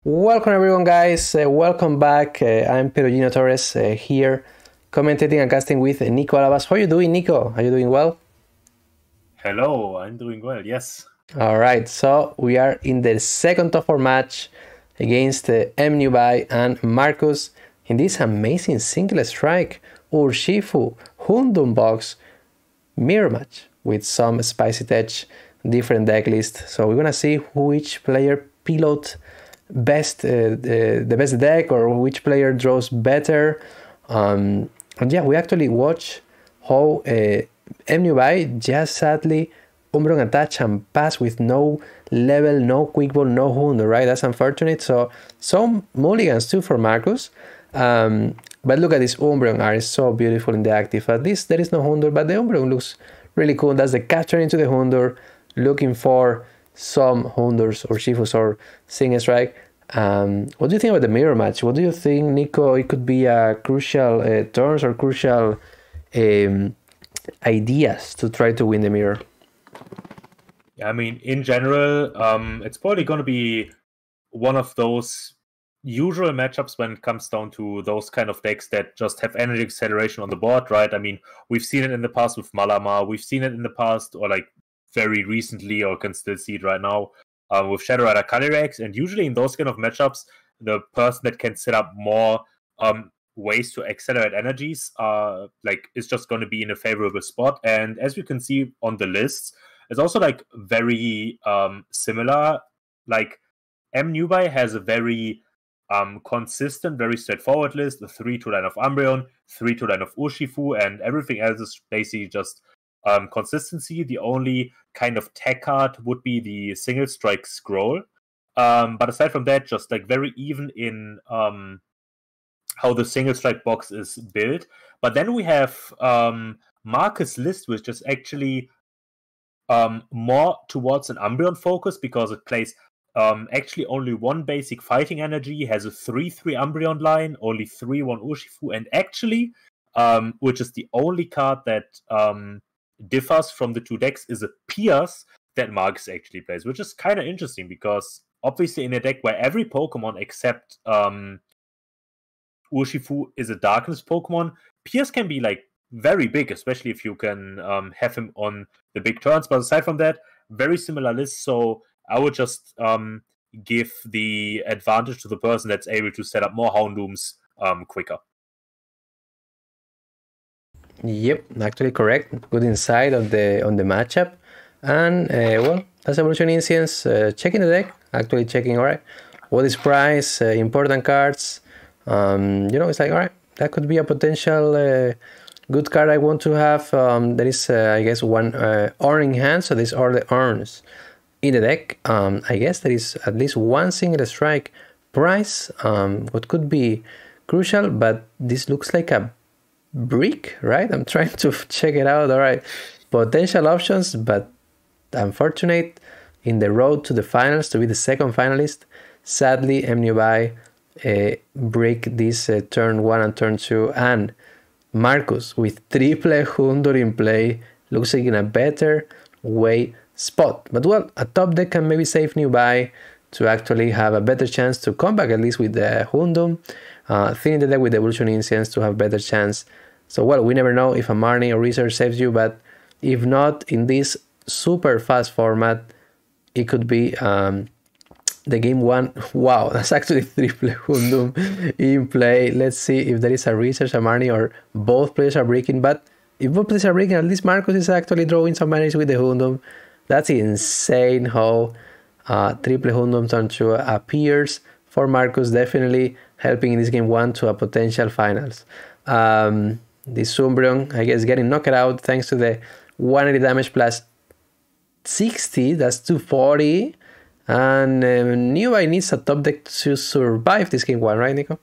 Welcome everyone, guys. Welcome back. I'm Pedro Torres here, commentating and casting with Nico Alabas. How are you doing, Nico? Are you doing well? Hello, I'm doing well, yes. All right, so we are in the second top 4 match against Mnewby and Marcus in this amazing single strike Urshifu Hundun box mirror match with some spicy touch, different deck list. So we're gonna see which player pilot best the best deck or which player draws better. And yeah, we actually watch how Mnewby just sadly Umbreon attach and pass with no level, no quick ball, no Hundo, right? That's unfortunate. So some mulligans too for Marcus. But look at this Umbreon art, it's so beautiful in the active. At least there is no Hundo, but the Umbreon looks really cool. That's the capture into the Hundo, looking for some Hundors or Shifus or Single Strike. What do you think about the mirror match? What do you think, Nico? It could be a crucial turns or crucial ideas to try to win the mirror. Yeah, I mean, in general, it's probably going to be one of those usual matchups when it comes down to those kind of decks that just have energy acceleration on the board, right? I mean, we've seen it in the past with Malama, we've seen it in the past, or like very recently, or can still see it right now, with Shadow Rider Calyrex. And usually in those kind of matchups, the person that can set up more ways to accelerate energies is just going to be in a favorable spot. And as you can see on the lists, it's also like very similar. Like Mnewby has a very consistent, very straightforward list: the 3-2 line of Umbreon, 3-2 line of Urshifu, and everything else is basically just consistency. The only kind of tech card would be the single strike scroll. But aside from that, just like very even in how the single strike box is built. But then we have Marcus' list, which is actually more towards an Umbreon focus, because it plays actually only one basic fighting energy, has a 3-3 Umbreon line, only 3-1 Urshifu, and actually, which is the only card that differs from the two decks, is a Pierce that Marcus actually plays, which is kind of interesting because obviously in a deck where every Pokemon except Urshifu is a Darkness Pokemon, Pierce can be like very big, especially if you can have him on the big turns. But aside from that, very similar list. So I would just give the advantage to the person that's able to set up more Houndooms quicker. Yep, actually correct. Good insight on the matchup. And well, that's Evolution Incense. Checking the deck, actually checking, all right, what is price, important cards. It's like, all right, that could be a potential good card I want to have. There is, I guess, one urn in hand, so there's all the urns in the deck. I guess there is at least one single strike price, what could be crucial, but this looks like a brick, right? I'm trying to check it out. All right, potential options, but unfortunate in the road to the finals to be the second finalist. Sadly, Mnewby break this turn 1 and turn 2, and Marcus with triple Hundor in play looks like in a better way spot. But well, a top deck can maybe save Mnewby to actually have a better chance to come back, at least with the Hundum. Thinning the deck with the Evolution Incense to have better chance. So well, we never know if a Marnie or Research saves you, but if not, in this super fast format, it could be the game 1. Wow, that's actually triple Hundum in play. Let's see if there is a Research, a Marnie, or both players are breaking. But if both players are breaking, at least Marcus is actually drawing some manage with the Hundum. That's insane how triple Hundum turn to appears for Marcus, definitely helping in this game 1 to a potential finals. This Umbreon, I guess, getting knocked out thanks to the 180 damage plus 60, that's 240. And Mnewby needs a top deck to survive this game 1, right, Nico?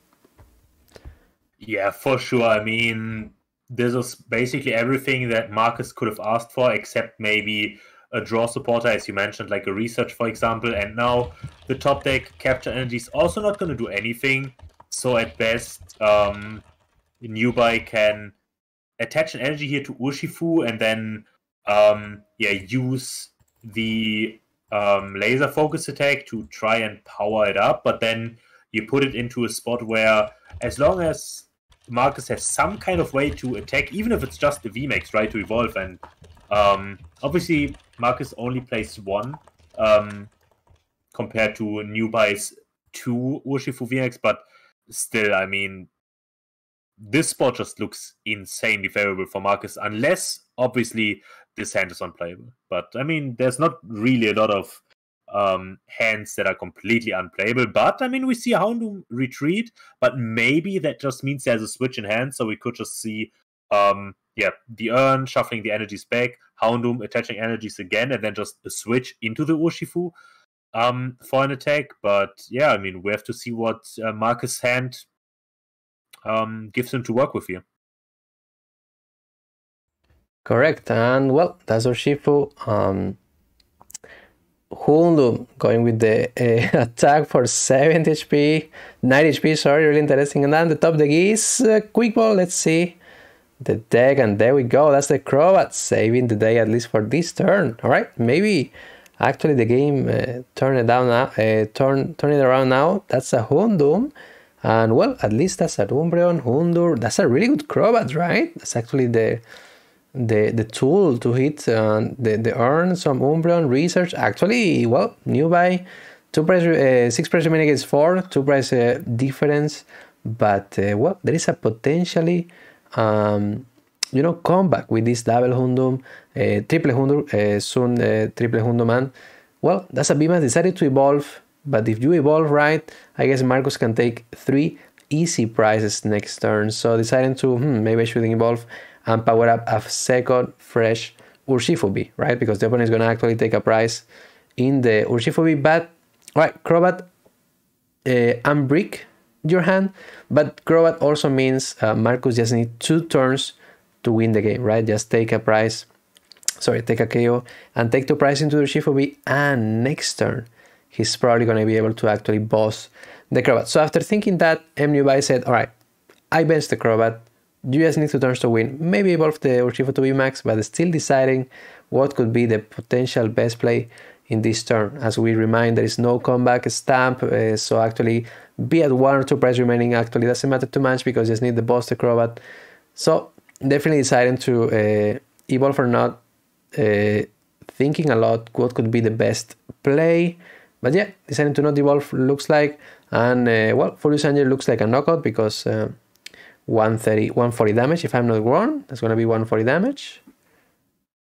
Yeah, for sure. I mean, this is basically everything that Marcus could have asked for, except maybe a draw supporter, as you mentioned, like a Research, for example. And now the top deck Capture Energy is also not going to do anything. So at best, Mnewby can attach an energy here to Urshifu and then use the laser focus attack to try and power it up, but then you put it into a spot where, as long as Marcus has some kind of way to attack, even if it's just the VMAX, right, to evolve, and obviously Marcus only plays one compared to Mnewby's 2 Urshifu VMAX, but still, I mean, this spot just looks insanely favorable for Marcus, unless obviously this hand is unplayable. But I mean, there's not really a lot of hands that are completely unplayable. But I mean, we see Houndoom retreat, but maybe that just means there's a switch in hand, so we could just see the Urn shuffling the energies back, Houndoom attaching energies again, and then just a switch into the Urshifu for an attack. But yeah, I mean, we have to see what Marcus' hand gives him to work with here. Correct, and well, that's Urshifu. Houndoom going with the attack for 70 HP, 90 HP, sorry, really interesting. And then the top deck is Quick Ball. Let's see the deck, and there we go. That's the Crobat saving the day, at least for this turn. All right, maybe actually the game turn it around now. That's a Houndoom. And well, at least that's a Umbreon, Houndour. That's a really good Crobat, right? That's actually the tool to hit the Urn, some Umbreon research. Actually, well, Mnewby, 6 price remaining against 4, 2 price difference. But well, there is a potentially comeback with this double Houndoom, triple Houndour, soon triple Houndoom. And well, that's a Beam decided to evolve. But if you evolve right, I guess Marcus can take 3 easy prizes next turn. So deciding to, maybe I shouldn't evolve and power up a second fresh Urshifu B, right? Because the opponent is going to actually take a prize in the Urshifu B. But, right, Crobat, unbrick your hand. But Crobat also means Marcus just needs 2 turns to win the game, right? Just take a prize, take a KO and take 2 prizes into the Urshifu B. And next turn, he's probably going to be able to actually boss the Crobat. So after thinking that, Mnewby said, all right, I bench the Crobat. You just need 2 turns to win. Maybe evolve the Urshifu to VMAX, but still deciding what could be the potential best play in this turn. As we remind, there is no comeback stamp, so actually be at 1 or 2 price remaining actually doesn't matter too much because you just need the boss the Crobat. So definitely deciding to evolve or not, thinking a lot what could be the best play. But yeah, deciding to not evolve looks like, and well, Furious Angel looks like a knockout because 140 damage, if I'm not wrong. That's going to be 140 damage.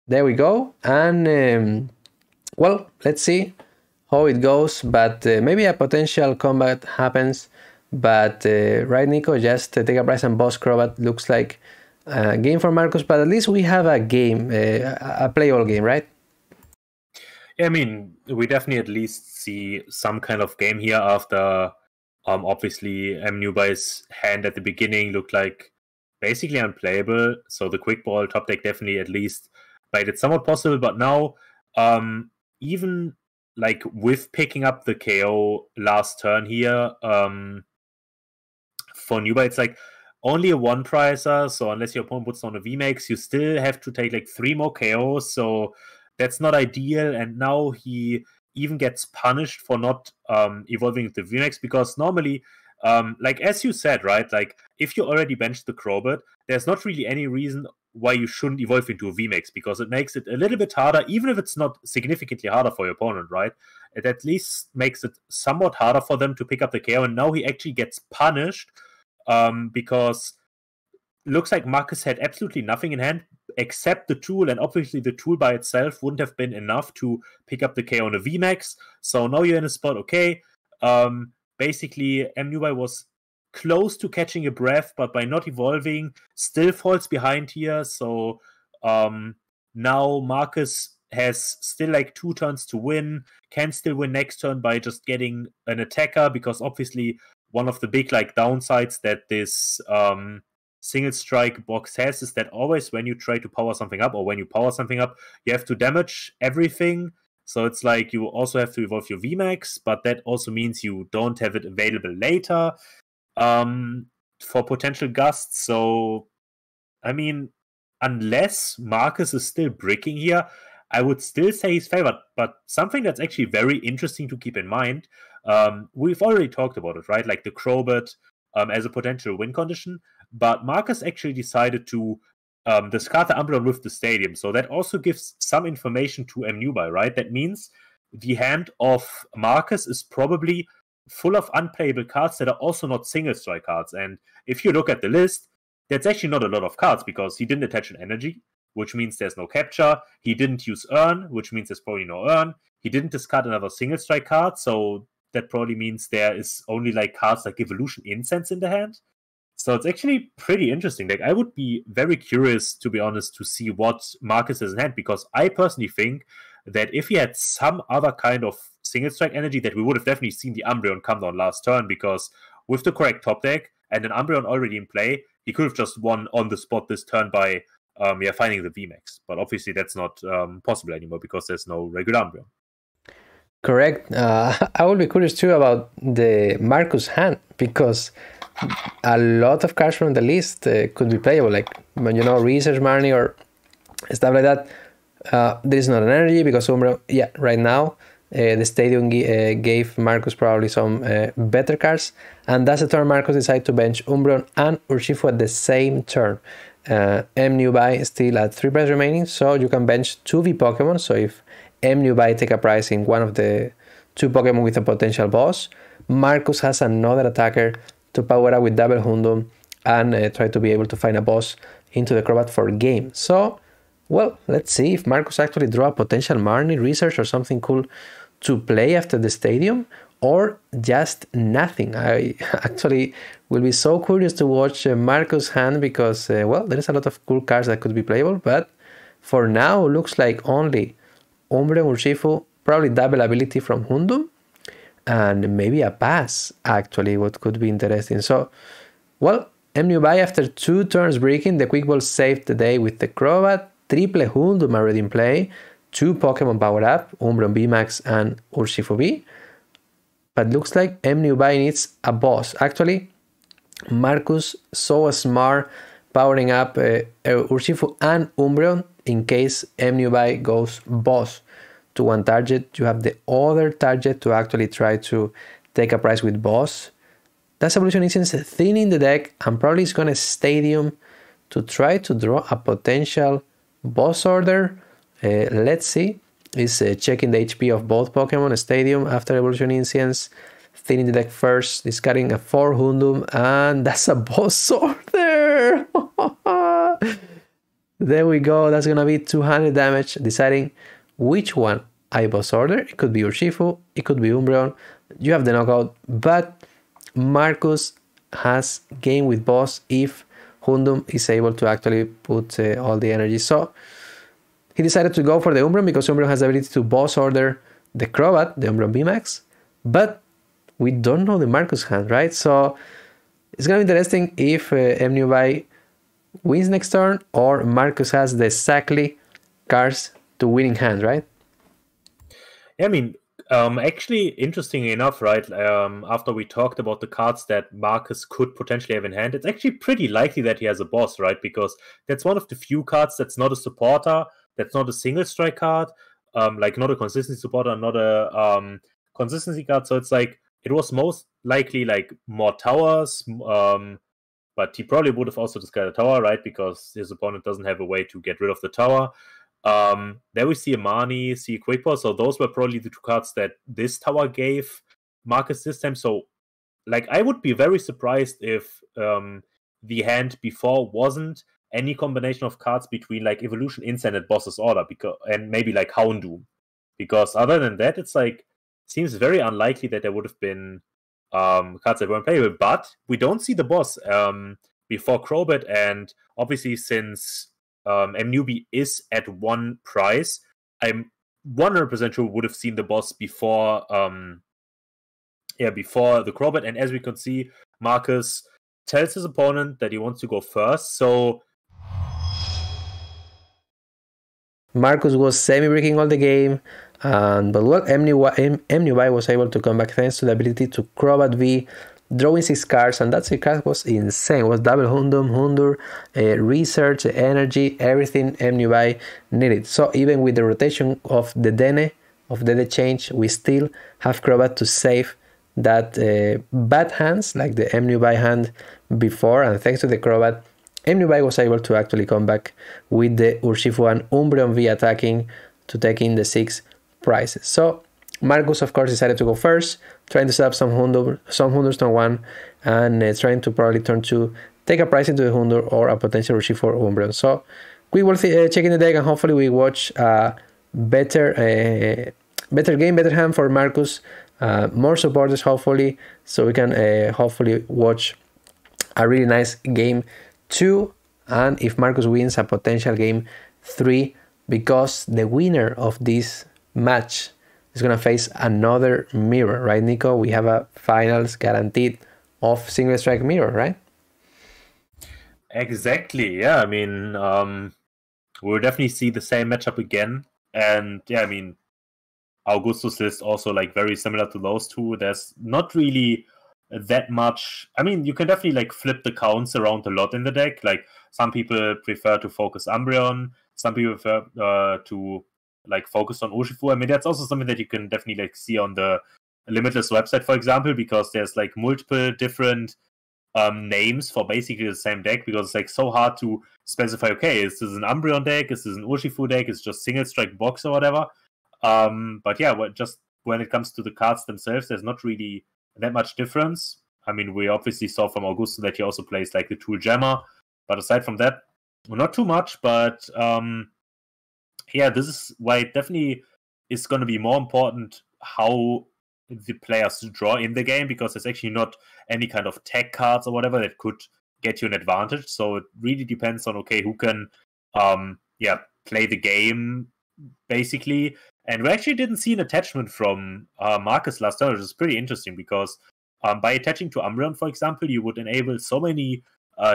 There we go. And well, let's see how it goes, but maybe a potential combat happens. But right, Nico, just take a prize and boss Crobat looks like a game for Marcus, but at least we have a game, a playable game, right? Yeah, I mean, we definitely at least see some kind of game here after obviously Mnewby's hand at the beginning looked like basically unplayable. So the quick ball top deck definitely at least made it somewhat possible. But now, even like with picking up the KO last turn here, for Mnewby, it's like only a 1 prizer. So unless your opponent puts on a VMAX, you still have to take like 3 more KOs. So that's not ideal. And now he even gets punished for not evolving the VMAX, because normally, like as you said, right, like if you already benched the Crobat, there's not really any reason why you shouldn't evolve into a VMAX, because it makes it a little bit harder, even if it's not significantly harder for your opponent, right? It at least makes it somewhat harder for them to pick up the KO, and now he actually gets punished because looks like Marcus had absolutely nothing in hand except the tool, and obviously the tool by itself wouldn't have been enough to pick up the KO on a VMAX. So now you're in a spot, okay. Basically, Mnewby was close to catching a breath, but by not evolving, still falls behind here. So now Marcus has still like 2 turns to win, can still win next turn by just getting an attacker, because obviously one of the big like downsides that this single strike box has is that always when you try to power something up, or when you power something up, you have to damage everything. So it's like you also have to evolve your VMAX, but that also means you don't have it available later for potential gusts. So, I mean, unless Marcus is still bricking here, I would still say he's favored. But something that's actually very interesting to keep in mind, we've already talked about it, right? Like the Crowbat as a potential win condition. But Marcus actually decided to discard the Umbreon with the Stadium. So that also gives some information to Mnewby, right? That means the hand of Marcus is probably full of unplayable cards that are also not single strike cards. And if you look at the list, that's actually not a lot of cards because he didn't attach an energy, which means there's no capture. He didn't use earn, which means there's probably no earn. He didn't discard another single strike card, so that probably means there is only like cards like Evolution Incense in the hand. So it's actually pretty interesting. Like I would be very curious, to be honest, to see what Marcus has in hand, because I personally think that if he had some other kind of single strike energy, that we would have definitely seen the Umbreon come down last turn, because with the correct top deck and an Umbreon already in play, he could have just won on the spot this turn by finding the VMAX. But obviously that's not possible anymore because there's no regular Umbreon. Correct. I would be curious too about the Marcus hand, because a lot of cards from the list could be playable, like, you know, Research Marnie or stuff like that. There is not an energy because Umbreon, yeah, right now the Stadium gave Marcus probably some better cards, and that's the turn Marcus decided to bench Umbreon and Urshifu at the same turn. Mnewby still at 3 price remaining, so you can bench 2V Pokemon. So if Mnewby take a prize in one of the 2 Pokemon with a potential boss, Marcus has another attacker to power up with double Hundum and try to be able to find a boss into the Crobat for game. So, well, let's see if Marcus actually draw a potential Marnie, Research, or something cool to play after the Stadium, or just nothing. I actually will be so curious to watch Marcus' hand, because, well, there is a lot of cool cards that could be playable, but for now, looks like only Umbreon, Urshifu, probably double ability from Hundum, and maybe a pass, actually, what could be interesting. So, well, Mnewby, after 2 turns breaking, the Quick Ball saved the day with the Crobat, triple Hundum already in play, 2 Pokemon power up, Umbreon VMAX and Urshifu V. But looks like Mnewby needs a boss. Actually, Marcus so smart powering up Urshifu and Umbreon in case Mnewby goes boss to one target. You have the other target to actually try to take a prize with boss. That's Evolution Instance thinning the deck, and probably is gonna Stadium to try to draw a potential boss order. Let's see. Is checking the HP of both Pokemon. Stadium after Evolution Instance, thinning the deck first, discarding a 4 Hundum, and that's a boss order. There we go. That's gonna be 200 damage. Deciding which one I boss order. It could be Urshifu, it could be Umbreon. You have the knockout, but Marcus has game with boss if Hundum is able to actually put all the energy. So he decided to go for the Umbreon because Umbreon has the ability to boss order the Crobat, the Umbreon VMAX, but we don't know the Marcus hand, right? So it's gonna be interesting if Mnewby wins next turn, or Marcus has the exactly cards to winning hand, right? Yeah, I mean, actually, interestingly enough, right, after we talked about the cards that Marcus could potentially have in hand, it's actually pretty likely that he has a boss, right? Because that's one of the few cards that's not a supporter, that's not a single strike card, like not a consistency supporter, not a consistency card. So it's like, it was most likely like more towers, but he probably would have also discarded a tower, right? Because his opponent doesn't have a way to get rid of the tower. There we see a Marnie, see a Quick Ball. So those were probably the 2 cards that this tower gave Marcus this time. So, like, I would be very surprised if the hand before wasn't any combination of cards between like Evolution Instant and Boss's Order, and maybe like Houndoom. Because other than that, it's like, seems very unlikely that there would have been cards that weren't playable. But we don't see the boss before Crobat, and obviously since Mnewby is at 1 price, I'm 100% sure we would have seen the boss before before the Crobat. And as we can see, Marcus tells his opponent that he wants to go first. So Marcus was semi-breaking all the game, but well, Mnewby was able to come back thanks to the ability to Crobat V drawing 6 cards, and that 6 cards was insane. It was double Hundum, Hundur, research, energy, everything Mnewby needed. So even with the rotation of the Dene, of the change, we still have Crobat to save that bad hands, like the Mnewby hand before, and thanks to the Crobat, Mnewby was able to actually come back with the Urshifu and Umbreon V attacking to take in the 6 prizes. So Marcus, of course, decided to go first, trying to set up some Hundurs turn 1, and trying to probably turn 2 take a prize into the Hundur or a potential Urshifu or Umbreon. So we will check in the deck, and hopefully we watch better game, better hand for Marcus, more supporters hopefully, so we can hopefully watch a really nice game 2, and if Marcus wins, a potential game 3, because the winner of this match is going to face another mirror, right, Nico? We have a finals guaranteed of single strike mirror, right? Exactly, yeah. I mean, we'll definitely see the same matchup again. And yeah, I mean, Augustus list also like very similar to those two. There's not really that much. I mean, you can definitely like flip the counts around a lot in the deck. Like some people prefer to focus Umbreon, some people prefer to like focus on Urshifu. I mean, that's also something that you can definitely like see on the Limitless website, for example, because there's like multiple different names for basically the same deck, because it's like so hard to specify, okay, is this an Umbreon deck, is this an Urshifu deck, is just single strike box or whatever. But yeah, just when it comes to the cards themselves, there's not really that much difference. I mean, we obviously saw from Augusto that he also plays like the Tool Jammer, but aside from that, not too much. But yeah, this is why it definitely is going to be more important how the players draw in the game, because there's actually not any kind of tech cards or whatever that could get you an advantage. So it really depends on, okay, who can play the game basically. And we actually didn't see an attachment from Marcus last turn, which is pretty interesting, because by attaching to Umbreon, for example, you would enable so many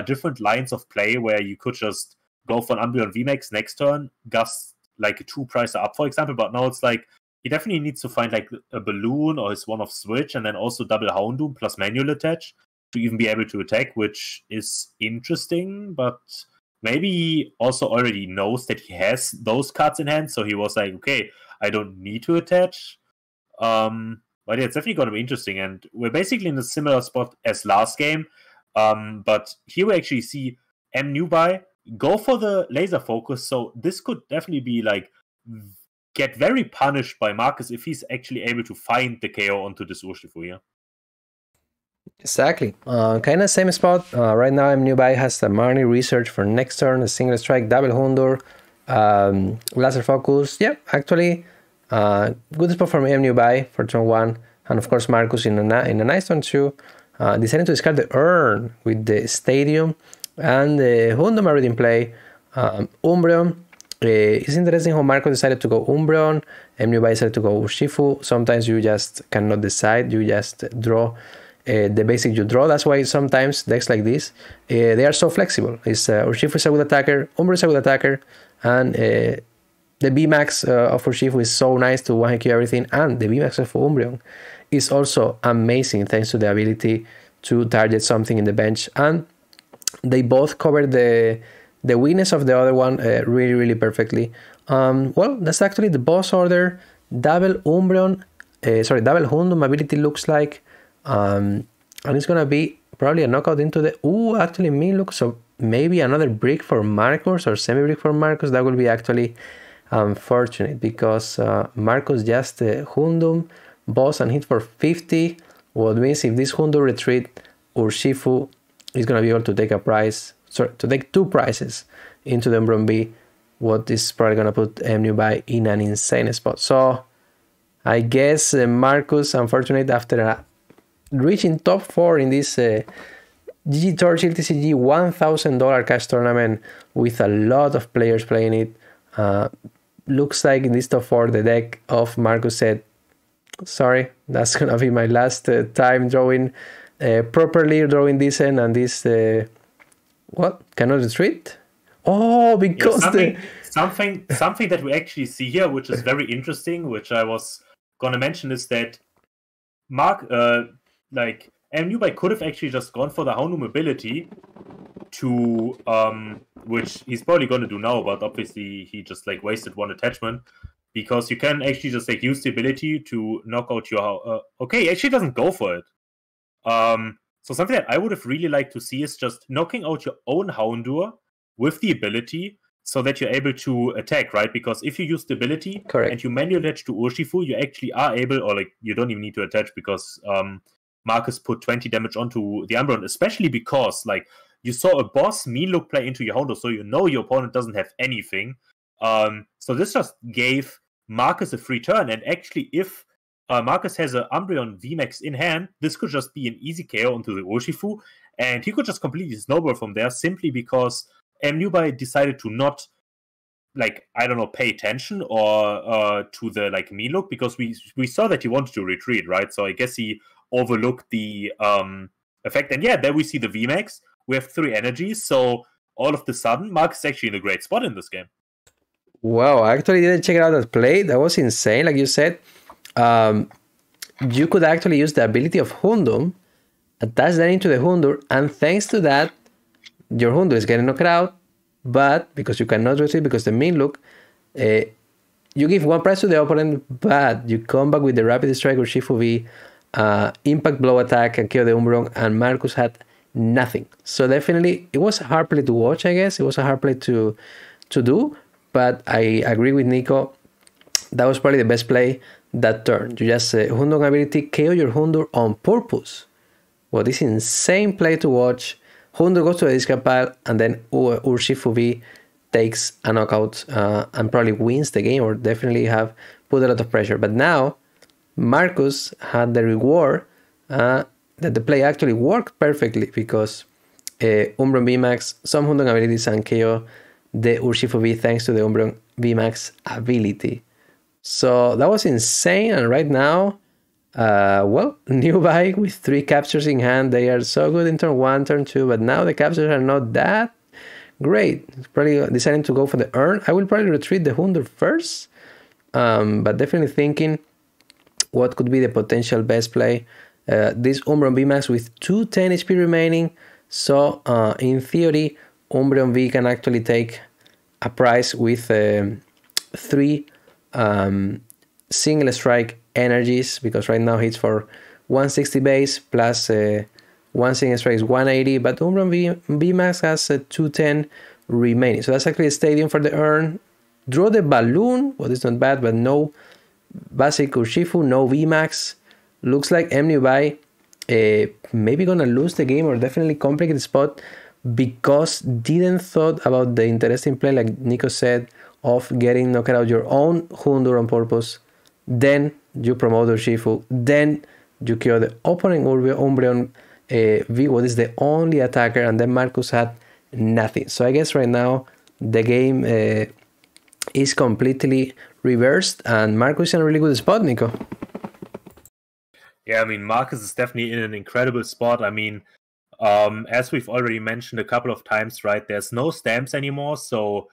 different lines of play where you could just go for an Umbreon VMAX next turn, Gust like a 2-pricer up, for example. But now it's like he definitely needs to find like a balloon or his one-off switch, and then also double Houndoom plus manual attach to even be able to attack, which is interesting. But maybe he also already knows that he has those cards in hand, so he was like, okay, I don't need to attach. But yeah, it's definitely going to be interesting, and we're basically in a similar spot as last game. But here we actually see Mnewby go for the laser focus, so this could definitely be like get very punished by Marcus if he's actually able to find the KO onto this Urshifu here. Exactly. Kind of same spot. Right now, Mnewby has the Marnie research for next turn, a single strike, double Hundur, laser focus. Yeah, actually, good spot for Mnewby for turn 1. And of course, Marcus in a nice turn 2, deciding to discard the Urn with the Stadium. And the Hundum already in play. Umbreon. It's interesting how Marcus decided to go Umbreon, Mnewby decided to go Urshifu. Sometimes you just cannot decide, you just draw the basic you draw. That's why sometimes decks like this, they are so flexible. It's Urshifu is a good attacker, Umbreon is a good attacker, and the VMAX of Urshifu is so nice to one-hit everything, and the VMAX of Umbreon is also amazing thanks to the ability to target something in the bench, and they both cover the weakness of the other one really, really perfectly. Well, that's actually the boss order. Double Umbreon, double Hundum ability looks like, and it's gonna be probably a knockout into the. Ooh, actually, me looks so maybe another brick for Marcus or semi-brick for Marcus. That will be actually unfortunate, because Marcus just Hundum boss and hit for 50. What means if this Hundum retreat, Urshifu is gonna be able to take a prize. To take 2 prizes into the Umbreon B, what is probably going to put Mnewby in an insane spot. So I guess Marcus, unfortunately, after reaching top 4 in this GGtoor TCG $1,000 cash tournament with a lot of players playing it, looks like in this top 4 the deck of Marcus said, sorry, that's going to be my last time drawing properly, drawing decent, and this... what? Cannot retreat? Oh, because something that we actually see here, which is very interesting, which I was gonna mention, is that Mnewby could have actually just gone for the Houndoom ability to which he's probably going to do now, but obviously he just like wasted one attachment, because you can actually just like use the ability to knock out your okay, he actually doesn't go for it. So something that I would have really liked to see is just knocking out your own Houndour with the ability, so that you're able to attack, right? Because if you use the ability and you manually attach to Urshifu, you actually are able, or like you don't even need to attach, because Marcus put 20 damage onto the Umbreon, especially because like you saw a boss mean look play into your Houndour, so you know your opponent doesn't have anything. So this just gave Marcus a free turn, and actually if Marcus has an Umbreon VMAX in hand, this could just be an easy KO onto the Urshifu, and he could just completely snowball from there, simply because Mnewby decided to not, like, I don't know, pay attention or to the like mean look, because we saw that he wanted to retreat, right? So I guess he overlooked the effect, and yeah, there we see the VMAX. We have 3 energies, so all of the sudden, Marcus is actually in a great spot in this game. Wow, I actually didn't check it out that play. That was insane, like you said. You could actually use the ability of Houndoom, attach that into the Houndour, and thanks to that, your Houndour is getting knocked out, but because you cannot retreat because the mean look, you give 1 prize to the opponent, but you come back with the Rapid Strike or Shifu V, Impact Blow attack and kill the Umbreon, and Marcus had nothing. So definitely, it was a hard play to watch, I guess. It was a hard play to do, but I agree with Nico. That was probably the best play that turn. You just Houndoom ability, KO your Houndour on purpose. Well, this insane play to watch. Houndour goes to the discard pile, and then Urshifu V takes a knockout and probably wins the game, or definitely have put a lot of pressure. But now, Marcus had the reward that the play actually worked perfectly, because Umbreon VMAX, some Houndoom abilities, and KO the Urshifu V thanks to the Umbreon VMAX ability. So that was insane, and right now, well, Mnewby with 3 captures in hand. They are so good in turn 1, turn 2, but now the captures are not that great. Probably deciding to go for the Urn. I will probably retreat the Houndour first, but definitely thinking what could be the potential best play. This Umbreon VMAX with 210 HP remaining, so in theory, Umbreon V can actually take a prize with 3 single strike energies, because right now hits for 160 base plus 1 single strike is 180, but Umbreon VMAX has 210 remaining. So that's actually a stadium for the Urn. Draw the Balloon, well, it's not bad, but no basic Urshifu, no VMAX. Looks like Mnewby maybe gonna lose the game, or definitely complicated spot, because didn't thought about the interesting play, like Nico said, of getting knocked out your own Houndour on purpose. Then you promote Urshifu. Then you kill the opponent Umbreon V, what is the only attacker, and then Marcus had nothing. So I guess right now the game is completely reversed, and Marcus is in a really good spot, Nico. Yeah, I mean, Marcus is definitely in an incredible spot. I mean, as we've already mentioned a couple of times, right, there's no stamps anymore, so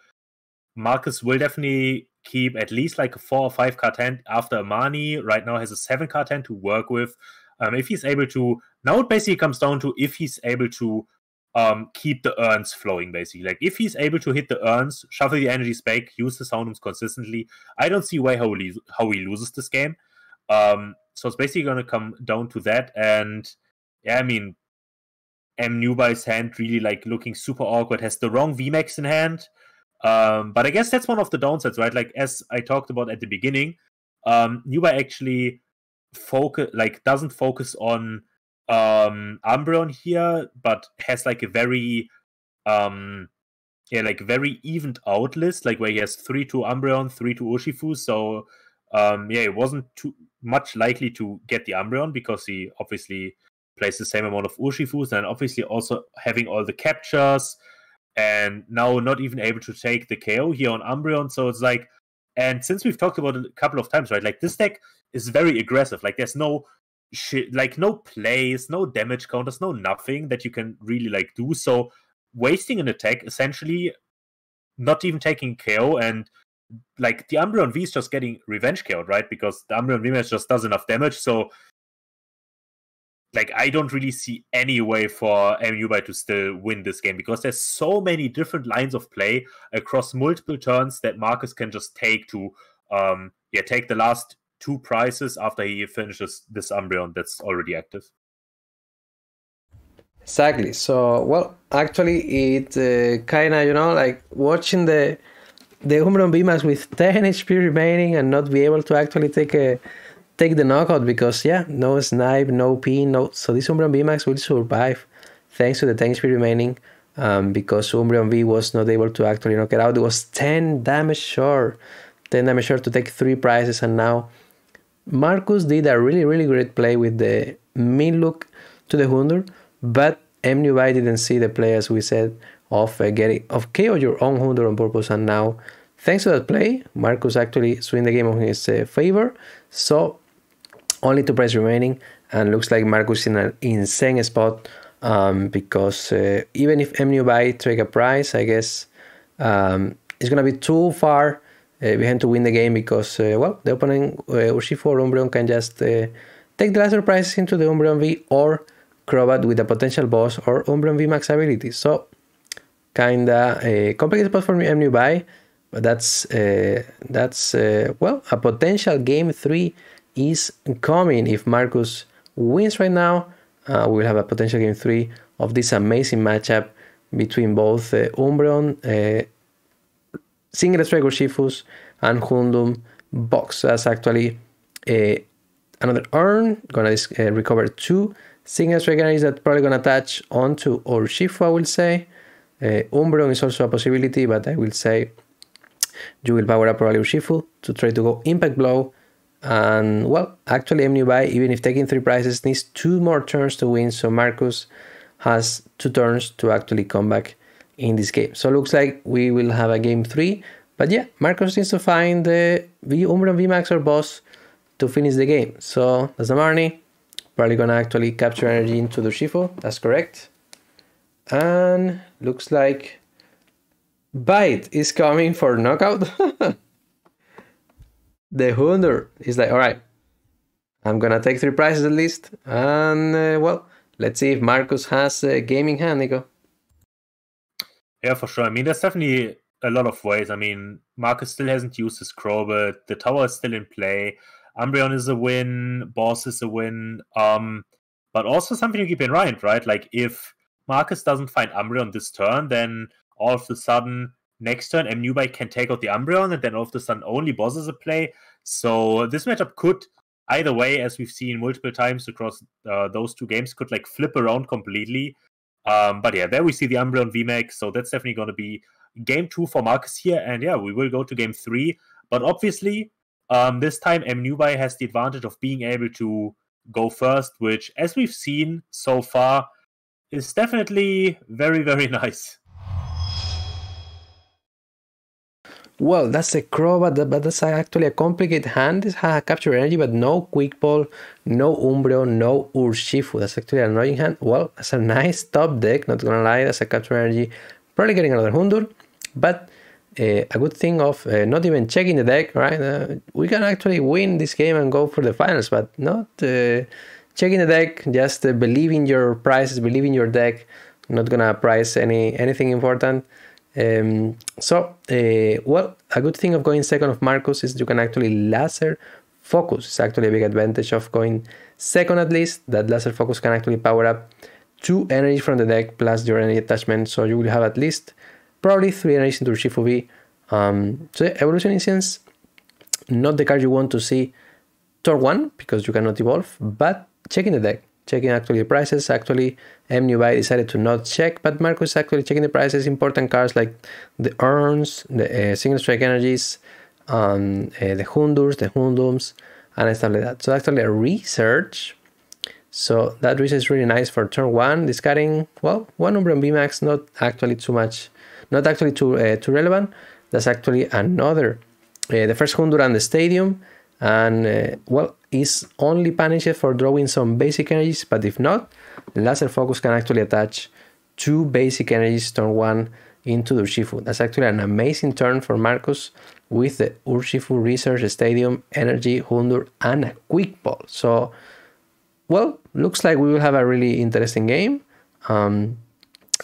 Marcus will definitely keep at least like a 4 or 5 card hand after Amani. Right now has a 7 card hand to work with. If he's able to, now it basically comes down to if he's able to keep the urns flowing, basically. Like if he's able to hit the urns, shuffle the energies back, use the Soundums consistently, I don't see why how he loses this game. So it's basically going to come down to that. And yeah, I mean, Mnewby's hand really like looking super awkward, has the wrong VMAX in hand. But I guess that's one of the downsides, right? Like as I talked about at the beginning, Mnewby actually doesn't focus on Umbreon here, but has like a very very evened out list, like where he has 3 to Umbreon, 3 to Urshifu. So it wasn't too much likely to get the Umbreon, because he obviously plays the same amount of Urshifus, and obviously also having all the captures, and now not even able to take the KO here on Umbreon. So it's like, and since we've talked about it a couple of times, right, like this deck is very aggressive. Like there's no shit, like no plays, no damage counters, no nothing that you can really like do. So wasting an attack, essentially not even taking KO, and like the Umbreon V is just getting revenge KO'd, right? Because the Umbreon V just does enough damage. So like I don't really see any way for Mnewby to still win this game, because there's so many different lines of play across multiple turns that Marcus can just take to take the last 2 prizes after he finishes this Umbreon that's already active. Exactly. So, well, actually, it kind of, like watching the Umbreon VMAX with 10 HP remaining and not be able to actually take the knockout because, no snipe, no pin, no. So this Umbreon VMAX will survive thanks to the 10 HP remaining, because Umbreon V was not able to actually knock it out. It was 10 damage short. 10 damage short to take 3 prizes, and now Marcus did a really, really great play with the mid look to the Hunter, but Mnewby didn't see the play, as we said, of KO your own Hunter on purpose, and now, thanks to that play, Marcus actually swing the game on his favor. So only 2 prizes remaining, and looks like Marcus in an insane spot, because even if Mnewby take a prize, I guess it's gonna be too far behind to win the game, because the opponent Urshifu or Umbreon can just take the laser prizes into the Umbreon V or Crobat with a potential boss or Umbreon V max ability. So kinda a complicated spot for Mnewby, but that's a potential game 3 is coming. If Marcus wins right now, we'll have a potential game 3 of this amazing matchup between both Umbreon, Single Strike Urshifus, and Hundum Box. That's actually another urn. Gonna recover 2 Single Strike energies that probably gonna attach onto Urshifu, I will say. Umbreon is also a possibility, but I will say you will power up probably Urshifu to try to go Impact Blow. And actually Mnewby, even if taking 3 prizes, needs 2 more turns to win, so Marcus has 2 turns to actually come back in this game. So looks like we will have a game 3, but Marcus needs to find the Umbreon VMAX or boss to finish the game. So that's the Marnie, probably gonna actually capture energy into the Urshifu, that's correct. And looks like Bite is coming for knockout. The Hunter is like, alright, I'm gonna take 3 prizes at least, and let's see if Marcus has a game in hand, Nico. Yeah, for sure. I mean, there's definitely a lot of ways. I mean, Marcus still hasn't used his Crobat, the tower is still in play, Umbreon is a win, boss is a win, but also something to keep in mind, right? Like, if Marcus doesn't find Umbreon this turn, then all of a sudden next turn Mnewby can take out the Umbreon, and then all of a sudden only bosses a play. So this matchup could, either way, as we've seen multiple times across those 2 games, could like flip around completely. But there we see the Umbreon VMAX, so that's definitely going to be game 2 for Marcus here, and we will go to game 3. But obviously, this time Mnewby has the advantage of being able to go first, which, as we've seen so far, is definitely very, very nice. Well, that's a Crobat, but that's actually a complicated hand. This has a capture energy, but no Quick Ball, no Umbreon, no Urshifu. That's actually an annoying hand. Well, that's a nice top deck, not gonna lie. That's a capture energy. Probably getting another Hunter, but a good thing of not even checking the deck, right? We can actually win this game and go for the finals, but not checking the deck. Just believe in your prizes, believe in your deck. Not gonna prize anything important. A good thing of going second of Marcus is you can actually laser focus. It's actually a big advantage of going second at least. That laser focus can actually power up 2 energy from the deck plus your energy attachment, so you will have at least probably 3 energies into Urshifu V. Evolution Incense, not the card you want to see turn 1 because you cannot evolve, but checking the deck. Checking actually the prices. Actually, Mnewby decided to not check, but Marcus actually checking the prices. Important cards like the Urns, the Single Strike Energies, the Hundurs, the Hundums, and stuff like that. So actually a research. So that research is really nice for turn 1. Discarding, one Umbreon VMAX, not actually too much, not actually too relevant. That's actually another. The first Hundur and the Stadium. And is only punished for drawing some basic energies, but if not, Laser Focus can actually attach 2 basic energies turn 1 into the Urshifu. That's actually an amazing turn for Marcus with the Urshifu Research, Stadium, Energy, Hundur, and a Quick Ball. So, looks like we will have a really interesting game.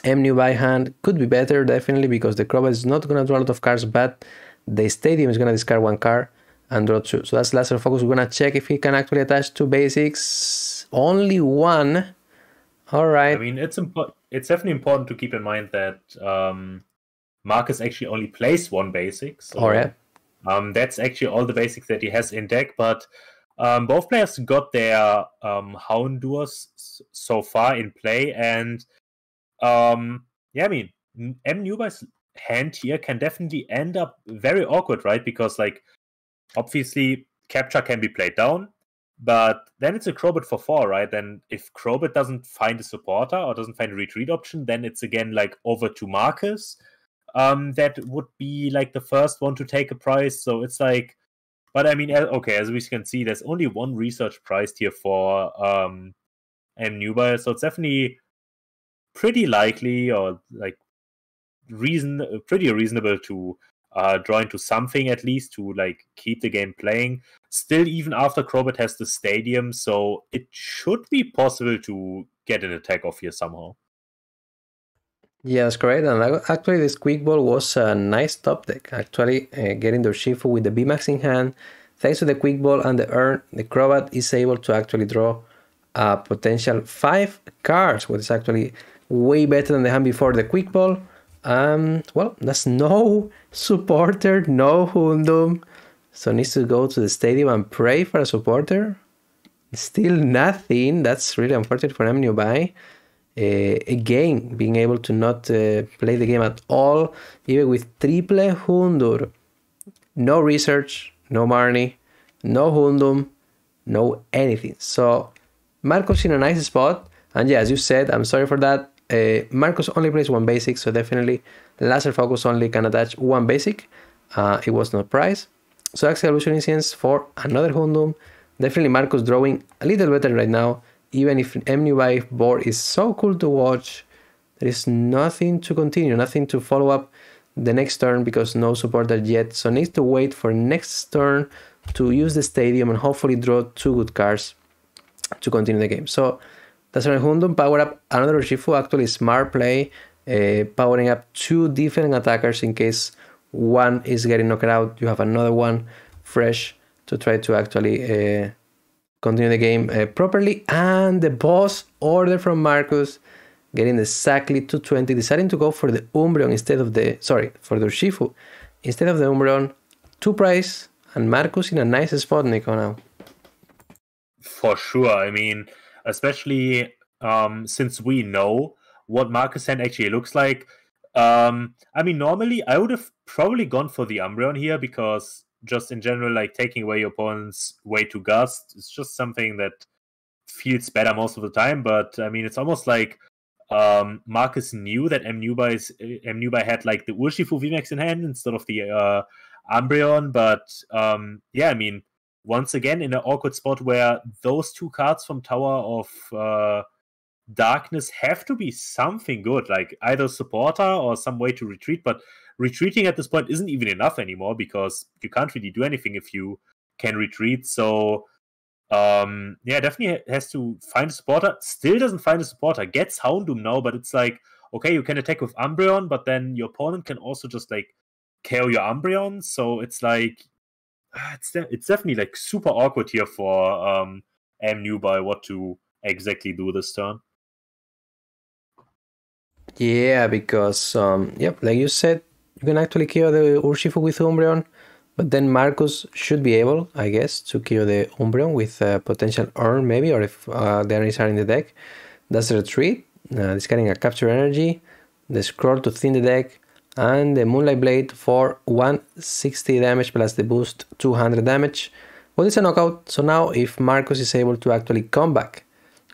Mnewby hand could be better, definitely, because the Crobat is not going to draw a lot of cards, but the Stadium is going to discard 1 card and draw 2. So that's Laser Focus. We're going to check if he can actually attach 2 basics. Only 1. All right. I mean, it's definitely important to keep in mind that Marcus actually only plays 1 basic. So, all right. That's actually all the basics that he has in deck, but both players got their Houndours so far in play, and yeah, I mean, Mnewby's hand here can definitely end up very awkward, right? Because, like, obviously, Capture can be played down, but then it's a Crobat for 4, right? Then if Crobat doesn't find a supporter or doesn't find a retreat option, then it's again, like, over to Marcus. That would be, like, the first one to take a prize, so it's like... But, I mean, okay, as we can see, there's only 1 research prize here for Mnewby, so it's definitely pretty likely, or like pretty reasonable to draw into something at least to like keep the game playing. Still, even after Crobat has the Stadium, so it should be possible to get an attack off here somehow. Yeah, that's correct. And actually, this Quick Ball was a nice top deck. Actually, getting the Urshifu with the VMAX in hand, thanks to the Quick Ball and the Urn, the Crobat is able to actually draw a potential 5 cards, which is actually way better than the hand before the Quick Ball. Well, that's no supporter, no Houndoom. So needs to go to the Stadium and pray for a supporter. Still nothing. That's really unfortunate for Mnewby. Again, being able to not play the game at all, even with triple Houndour. No research, no Marnie, no Houndoom, no anything. So Marcus in a nice spot. And yeah, as you said, I'm sorry for that. Marcus only plays 1 basic, so definitely Laser Focus only can attach 1 basic. It was not prize. So Axial Illusion Incense for another Houndoom. Definitely Marcus drawing a little better right now. Even if Mnewby board is so cool to watch, there is nothing to continue, nothing to follow up the next turn because no supporter yet. So needs to wait for next turn to use the Stadium and hopefully draw 2 good cards to continue the game. So that's our Houndoom. Power up another Urshifu. Actually, smart play. Powering up 2 different attackers in case one is getting knocked out. You have another one fresh to try to actually continue the game properly. And the boss order from Marcus, getting exactly 220, deciding to go for the Umbreon instead of the... Sorry, for the Urshifu instead of the Umbreon. 2 price, and Marcus in a nice spot, Nico, now. For sure. I mean, especially since we know what Marcus hand actually looks like. I mean, normally I would have probably gone for the Umbreon here because just in general, like taking away your opponent's way to Gust is just something that feels better most of the time. But I mean, it's almost like Marcus knew that Mnewby had like the Urshifu VMAX in hand instead of the Umbreon. But yeah, I mean, once again in an awkward spot where those 2 cards from Tower of Darkness have to be something good, like either supporter or some way to retreat. But retreating at this point isn't even enough anymore because you can't really do anything if you can retreat. So yeah, definitely has to find a supporter. Still doesn't find a supporter. Gets Houndoom now, but it's like, okay, you can attack with Umbreon, but then your opponent can also just like KO your Umbreon. So it's like it's definitely like super awkward here for Mnewby what to exactly do this turn. Yeah, because yep, like you said, you can actually kill the Urshifu with Umbreon, but then Marcus should be able, I guess, to kill the Umbreon with potential Urn maybe, or if the enemies are in the deck. That's the retreat, discarding a Capture Energy, the Scroll to thin the deck, and the Moonlight Blade for 160 damage plus the boost 200 damage. Well, it's a knockout, so now if Marcus is able to actually come back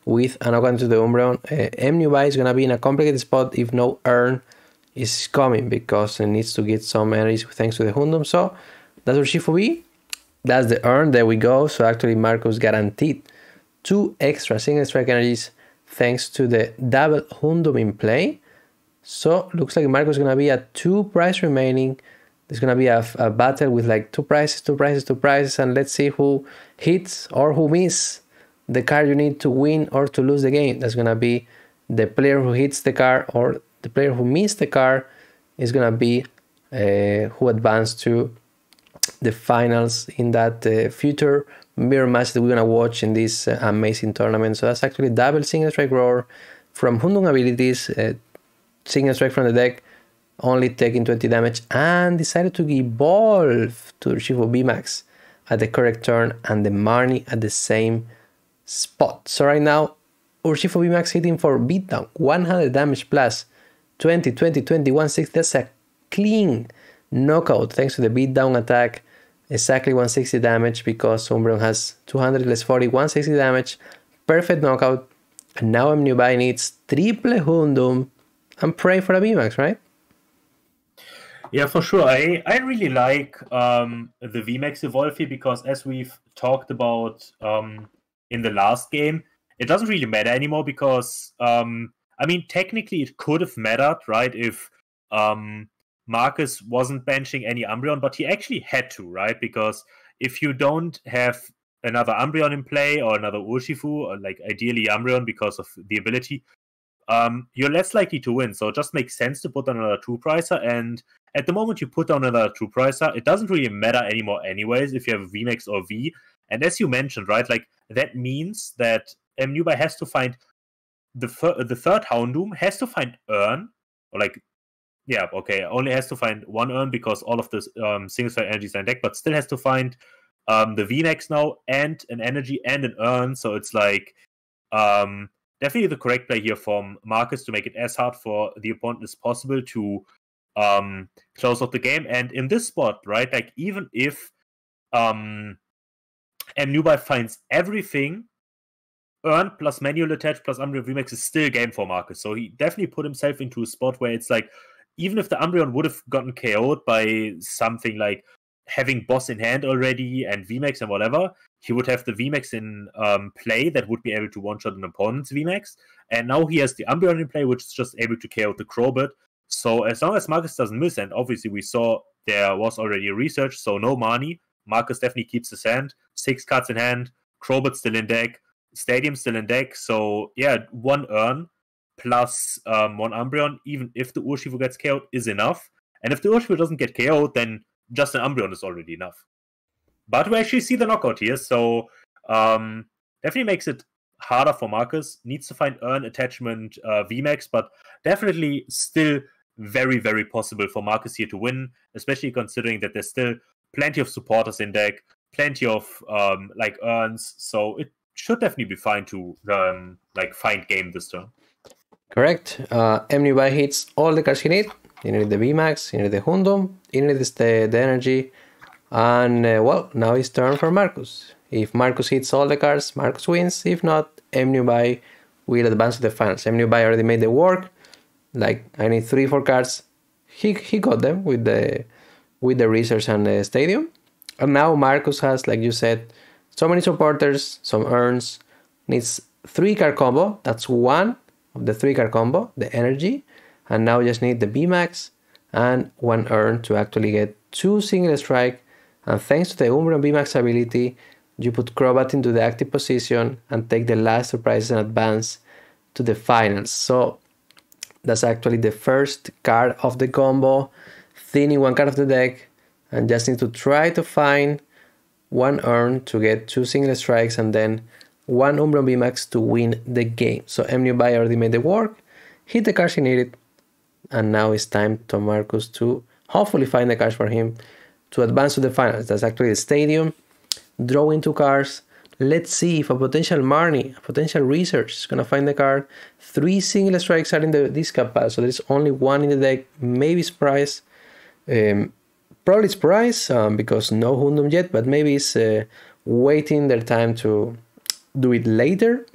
with a knockout into the Umbreon, Mnewby is going to be in a complicated spot if no Urn is coming because it needs to get some energies thanks to the Houndoom. So that's Urshifu B. That's the Urn. There we go. So actually Marcus guaranteed 2 extra single strike energies thanks to the double Houndoom in play. So looks like Marcus is going to be at 2 prize remaining. There's going to be a battle with like 2 prizes, and let's see who hits or who misses the card you need to win or to lose the game. That's gonna be the player who hits the card, or the player who missed the card is gonna be who advanced to the finals in that future mirror match that we're gonna watch in this amazing tournament. So that's actually double single strike roar from Hundung abilities, single strike from the deck, only taking 20 damage, and decided to evolve to Urshifu VMAX at the correct turn and the Marnie at the same spot. So right now, Urshifu VMAX hitting for beatdown, 100 damage plus 20, 20, 21, 60. That's a clean knockout thanks to the beatdown attack. Exactly 160 damage because Umbreon has 200 less 40, 160 damage. Perfect knockout. And now Mnewby needs triple Hundum and pray for a VMAX, right? Yeah, for sure. I really like the VMAX Evolve here because, as we've talked about in the last game, it doesn't really matter anymore because, I mean, technically it could have mattered, right, if Marcus wasn't benching any Umbreon, but he actually had to, right? Because if you don't have another Umbreon in play or another Urshifu, or like ideally Umbreon because of the ability, you're less likely to win. So it just makes sense to put on another two-pricer, and at the moment you put down another two-pricer, it doesn't really matter anymore anyways if you have VMAX or V. And as you mentioned, right, like that means that Mnewby has to find the third Houndoom, has to find Urn, or like, yeah, okay, only has to find one Urn because all of the single strike energies are in deck, but still has to find the VMAX now and an energy and an Urn. So it's like definitely the correct play here from Marcus to make it as hard for the opponent as possible to close out the game. And in this spot, right, like even if Mnewby finds everything, Urn plus manual attach plus Umbreon VMAX is still game for Marcus. So he definitely put himself into a spot where it's like, even if the Umbreon would have gotten KO'd by something like having boss in hand already and VMAX and whatever, he would have the VMAX in play that would be able to one-shot an opponent's VMAX. And now he has the Umbreon in play, which is just able to KO the Crowbit. So as long as Marcus doesn't miss, and obviously we saw there was already research, so no Marnie, Marcus definitely keeps his hand, 6 cards in hand, Crowbit still in deck, Stadium still in deck, so yeah, one Urn plus one Umbreon, even if the Urshifu gets KO'd, is enough. And if the Urshifu doesn't get KO'd, then just an Umbreon is already enough. But we actually see the knockout here, so definitely makes it harder for Marcus. Needs to find Urn attachment VMAX, but definitely still very, very possible for Marcus here to win, especially considering that there's still plenty of supporters in deck, plenty of like Urns, so it should definitely be fine to like find game this turn. Correct. Mnewby hits all the cards he needs. You need the VMAX, you need the Hundum, you need the energy, and well, now it's turn for Marcus. If Marcus hits all the cards, Marcus wins. If not, Mnewby will advance to the finals. Mnewby already made the work. Like, I need 3-4 cards. He got them with the research and the stadium. And now Marcus has, like you said, so many supporters, some Urns. Needs 3-card combo. That's one of the 3-card combo, the energy. And now just need the VMAX and one Urn to actually get 2 single strike. And thanks to the Umbreon VMAX ability, you put Crobat into the active position and take the last surprise and advance to the finals. So that's actually the first card of the combo, thinning one card of the deck, and just need to try to find one Urn to get 2 single strikes and then one Umbreon VMAX to win the game. So Mnewby already made the work, hit the cards he needed, and now it's time to Marcus to hopefully find the cards for him to advance to the finals. That's actually the stadium, drawing 2 cards. Let's see if a potential Marnie, a potential research is gonna find the card. 3 single strikes are in the discard pile, so there's only 1 in the deck. Maybe it's Price. Probably it's Price because no Hundum yet, but maybe it's waiting their time to do it later.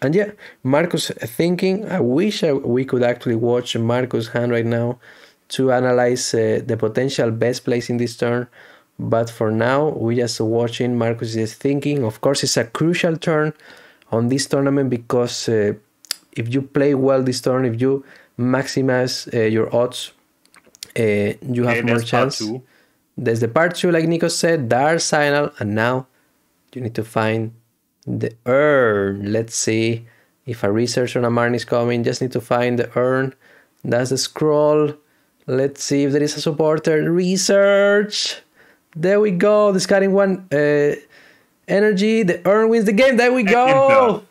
And yeah, Marcus thinking, I wish we could actually watch Marcus' hand right now to analyze the potential best place in this turn. But for now, we're just watching. Marcus is thinking. Of course, it's a crucial turn on this tournament because if you play well this turn, if you maximize your odds, you have more chance. There's the part 2, like Nico said, Dark Signal, and now you need to find The urn. Let's see if a research on a Marn is coming. Just need to find the urn. That's the scroll. Let's see if there is a supporter. Research. There we go. Discarding one energy. The urn wins the game. There we go.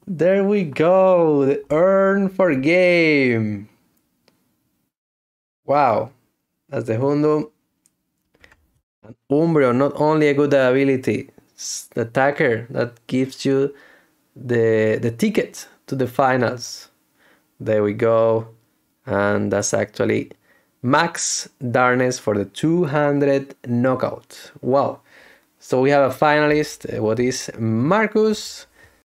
There we go. The urn for game. Wow. That's the Hundum. And Umbreon, not only a good ability, it's the attacker that gives you the ticket to the finals. There we go. And that's actually max darkness for the 200 knockout. Wow. So we have a finalist. What is Marcus?